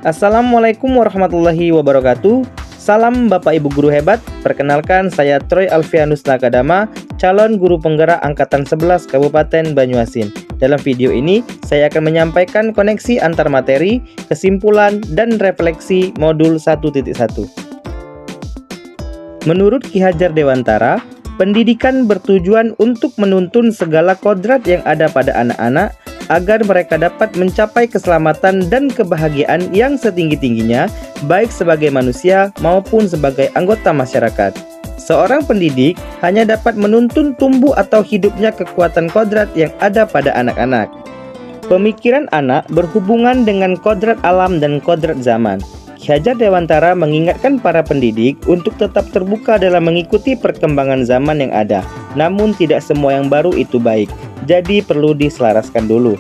Assalamualaikum warahmatullahi wabarakatuh. Salam Bapak Ibu Guru hebat. Perkenalkan, saya Troy Alfianus Nakadama, calon guru penggerak Angkatan 11 Kabupaten Banyuasin. Dalam video ini, saya akan menyampaikan koneksi antar materi, kesimpulan, dan refleksi modul 1.1. Menurut Ki Hajar Dewantara, pendidikan bertujuan untuk menuntun segala kodrat yang ada pada anak-anak agar mereka dapat mencapai keselamatan dan kebahagiaan yang setinggi-tingginya, baik sebagai manusia maupun sebagai anggota masyarakat. Seorang pendidik hanya dapat menuntun tumbuh atau hidupnya kekuatan kodrat yang ada pada anak-anak. Pemikiran anak berhubungan dengan kodrat alam dan kodrat zaman. Ki Hajar Dewantara mengingatkan para pendidik untuk tetap terbuka dalam mengikuti perkembangan zaman yang ada. Namun tidak semua yang baru itu baik, jadi perlu diselaraskan dulu.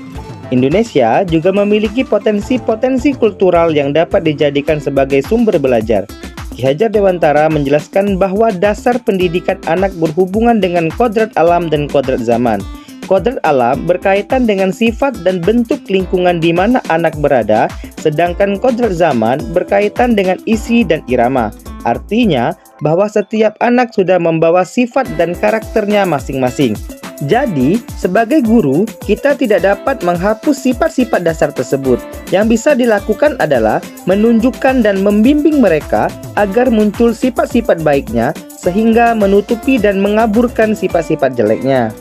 Indonesia juga memiliki potensi-potensi kultural yang dapat dijadikan sebagai sumber belajar. Ki Hajar Dewantara menjelaskan bahwa dasar pendidikan anak berhubungan dengan kodrat alam dan kodrat zaman. Kodrat alam berkaitan dengan sifat dan bentuk lingkungan di mana anak berada, sedangkan kodrat zaman berkaitan dengan isi dan irama. Artinya bahwa setiap anak sudah membawa sifat dan karakternya masing-masing. Jadi, sebagai guru, kita tidak dapat menghapus sifat-sifat dasar tersebut. Yang bisa dilakukan adalah menunjukkan dan membimbing mereka agar muncul sifat-sifat baiknya, sehingga menutupi dan mengaburkan sifat-sifat jeleknya.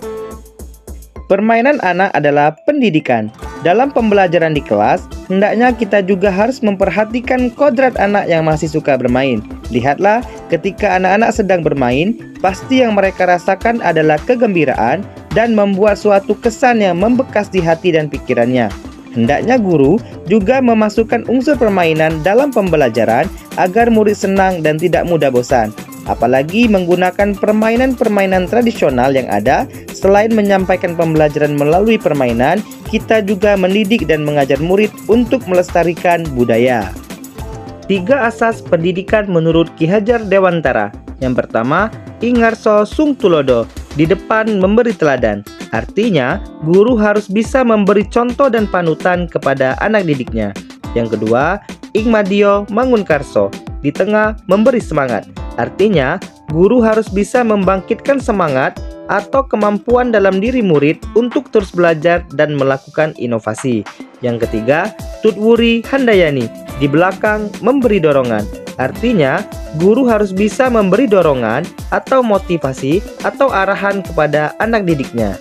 Permainan anak adalah pendidikan. Dalam pembelajaran di kelas, hendaknya kita juga harus memperhatikan kodrat anak yang masih suka bermain. Lihatlah, ketika anak-anak sedang bermain, pasti yang mereka rasakan adalah kegembiraan dan membuat suatu kesan yang membekas di hati dan pikirannya. Hendaknya guru juga memasukkan unsur permainan dalam pembelajaran agar murid senang dan tidak mudah bosan. Apalagi menggunakan permainan-permainan tradisional yang ada. Selain menyampaikan pembelajaran melalui permainan, kita juga mendidik dan mengajar murid untuk melestarikan budaya. 3 asas pendidikan menurut Ki Hajar Dewantara. Yang pertama, ingarso sung tulodo, di depan memberi teladan. Artinya, guru harus bisa memberi contoh dan panutan kepada anak didiknya. Yang kedua, ingmadio mangunkarso, di tengah memberi semangat. Artinya, guru harus bisa membangkitkan semangat atau kemampuan dalam diri murid untuk terus belajar dan melakukan inovasi. Yang ketiga, tutwuri handayani, di belakang memberi dorongan. Artinya, guru harus bisa memberi dorongan atau motivasi atau arahan kepada anak didiknya.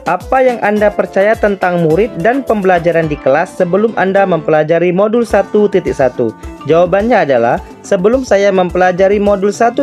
Apa yang Anda percaya tentang murid dan pembelajaran di kelas sebelum Anda mempelajari modul 1.1? Jawabannya adalah, sebelum saya mempelajari modul 1.1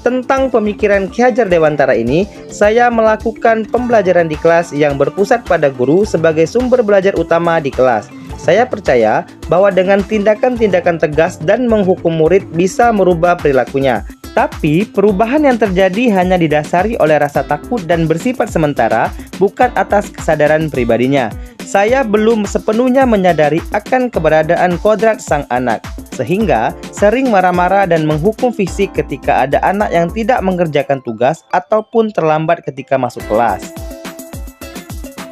tentang pemikiran Ki Hajar Dewantara ini, saya melakukan pembelajaran di kelas yang berpusat pada guru sebagai sumber belajar utama di kelas. Saya percaya bahwa dengan tindakan-tindakan tegas dan menghukum murid bisa merubah perilakunya. Tapi, perubahan yang terjadi hanya didasari oleh rasa takut dan bersifat sementara, bukan atas kesadaran pribadinya. Saya belum sepenuhnya menyadari akan keberadaan kodrat sang anak, sehingga sering marah-marah dan menghukum fisik ketika ada anak yang tidak mengerjakan tugas ataupun terlambat ketika masuk kelas.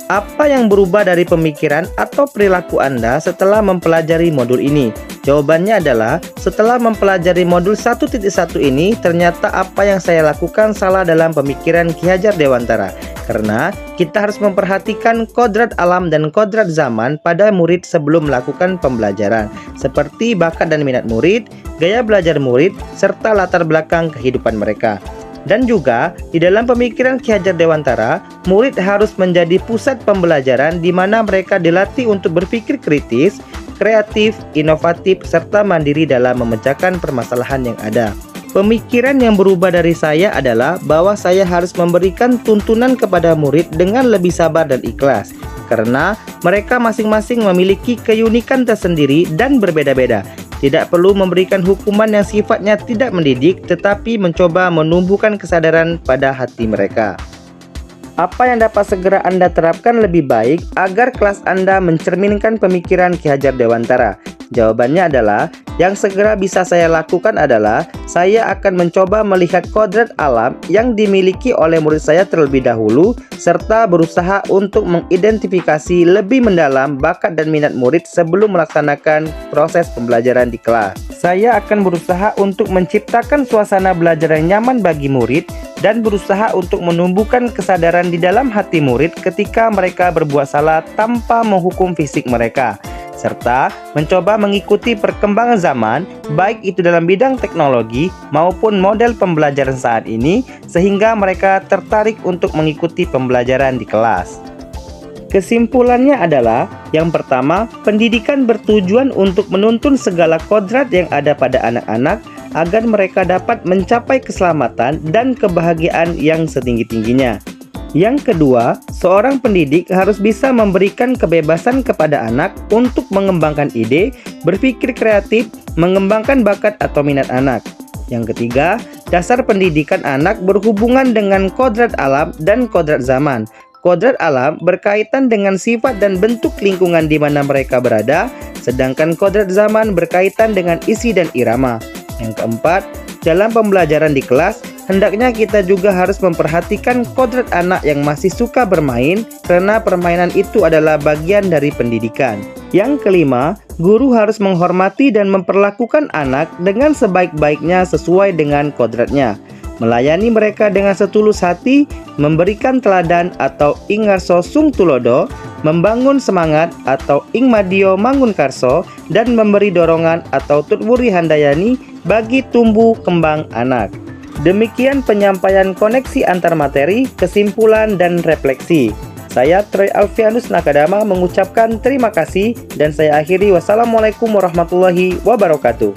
Apa yang berubah dari pemikiran atau perilaku Anda setelah mempelajari modul ini? Jawabannya adalah, setelah mempelajari modul 1.1 ini, ternyata apa yang saya lakukan salah dalam pemikiran Ki Hajar Dewantara. Karena kita harus memperhatikan kodrat alam dan kodrat zaman pada murid sebelum melakukan pembelajaran, seperti bakat dan minat murid, gaya belajar murid, serta latar belakang kehidupan mereka. Dan juga, di dalam pemikiran Ki Hajar Dewantara, murid harus menjadi pusat pembelajaran di mana mereka dilatih untuk berpikir kritis, kreatif, inovatif, serta mandiri dalam memecahkan permasalahan yang ada. Pemikiran yang berubah dari saya adalah bahwa saya harus memberikan tuntunan kepada murid dengan lebih sabar dan ikhlas. Karena mereka masing-masing memiliki keunikan tersendiri dan berbeda-beda. Tidak perlu memberikan hukuman yang sifatnya tidak mendidik, tetapi mencoba menumbuhkan kesadaran pada hati mereka. Apa yang dapat segera Anda terapkan lebih baik agar kelas Anda mencerminkan pemikiran Ki Hajar Dewantara? Jawabannya adalah, Yang segera bisa saya lakukan adalah saya akan mencoba melihat kodrat alam yang dimiliki oleh murid saya terlebih dahulu, serta berusaha untuk mengidentifikasi lebih mendalam bakat dan minat murid sebelum melaksanakan proses pembelajaran di kelas. Saya akan berusaha untuk menciptakan suasana belajar yang nyaman bagi murid dan berusaha untuk menumbuhkan kesadaran di dalam hati murid ketika mereka berbuat salah tanpa menghukum fisik mereka, serta mencoba mengikuti perkembangan zaman, baik itu dalam bidang teknologi maupun model pembelajaran saat ini, sehingga mereka tertarik untuk mengikuti pembelajaran di kelas. Kesimpulannya adalah, yang pertama, pendidikan bertujuan untuk menuntun segala kodrat yang ada pada anak-anak agar mereka dapat mencapai keselamatan dan kebahagiaan yang setinggi-tingginya. Yang kedua, seorang pendidik harus bisa memberikan kebebasan kepada anak untuk mengembangkan ide, berpikir kreatif, mengembangkan bakat atau minat anak. Yang ketiga, dasar pendidikan anak berhubungan dengan kodrat alam dan kodrat zaman. Kodrat alam berkaitan dengan sifat dan bentuk lingkungan di mana mereka berada, sedangkan kodrat zaman berkaitan dengan isi dan irama. Yang keempat, dalam pembelajaran di kelas, hendaknya kita juga harus memperhatikan kodrat anak yang masih suka bermain, karena permainan itu adalah bagian dari pendidikan. Yang kelima, guru harus menghormati dan memperlakukan anak dengan sebaik-baiknya sesuai dengan kodratnya, melayani mereka dengan setulus hati, memberikan teladan atau ing ngarso sung tulodo, membangun semangat atau ing madio mangun karso, dan memberi dorongan atau tutwuri handayani bagi tumbuh kembang anak. Demikian penyampaian koneksi antar materi, kesimpulan, dan refleksi. Saya Troy Alfianus Nakadama mengucapkan terima kasih dan saya akhiri. Wassalamualaikum warahmatullahi wabarakatuh.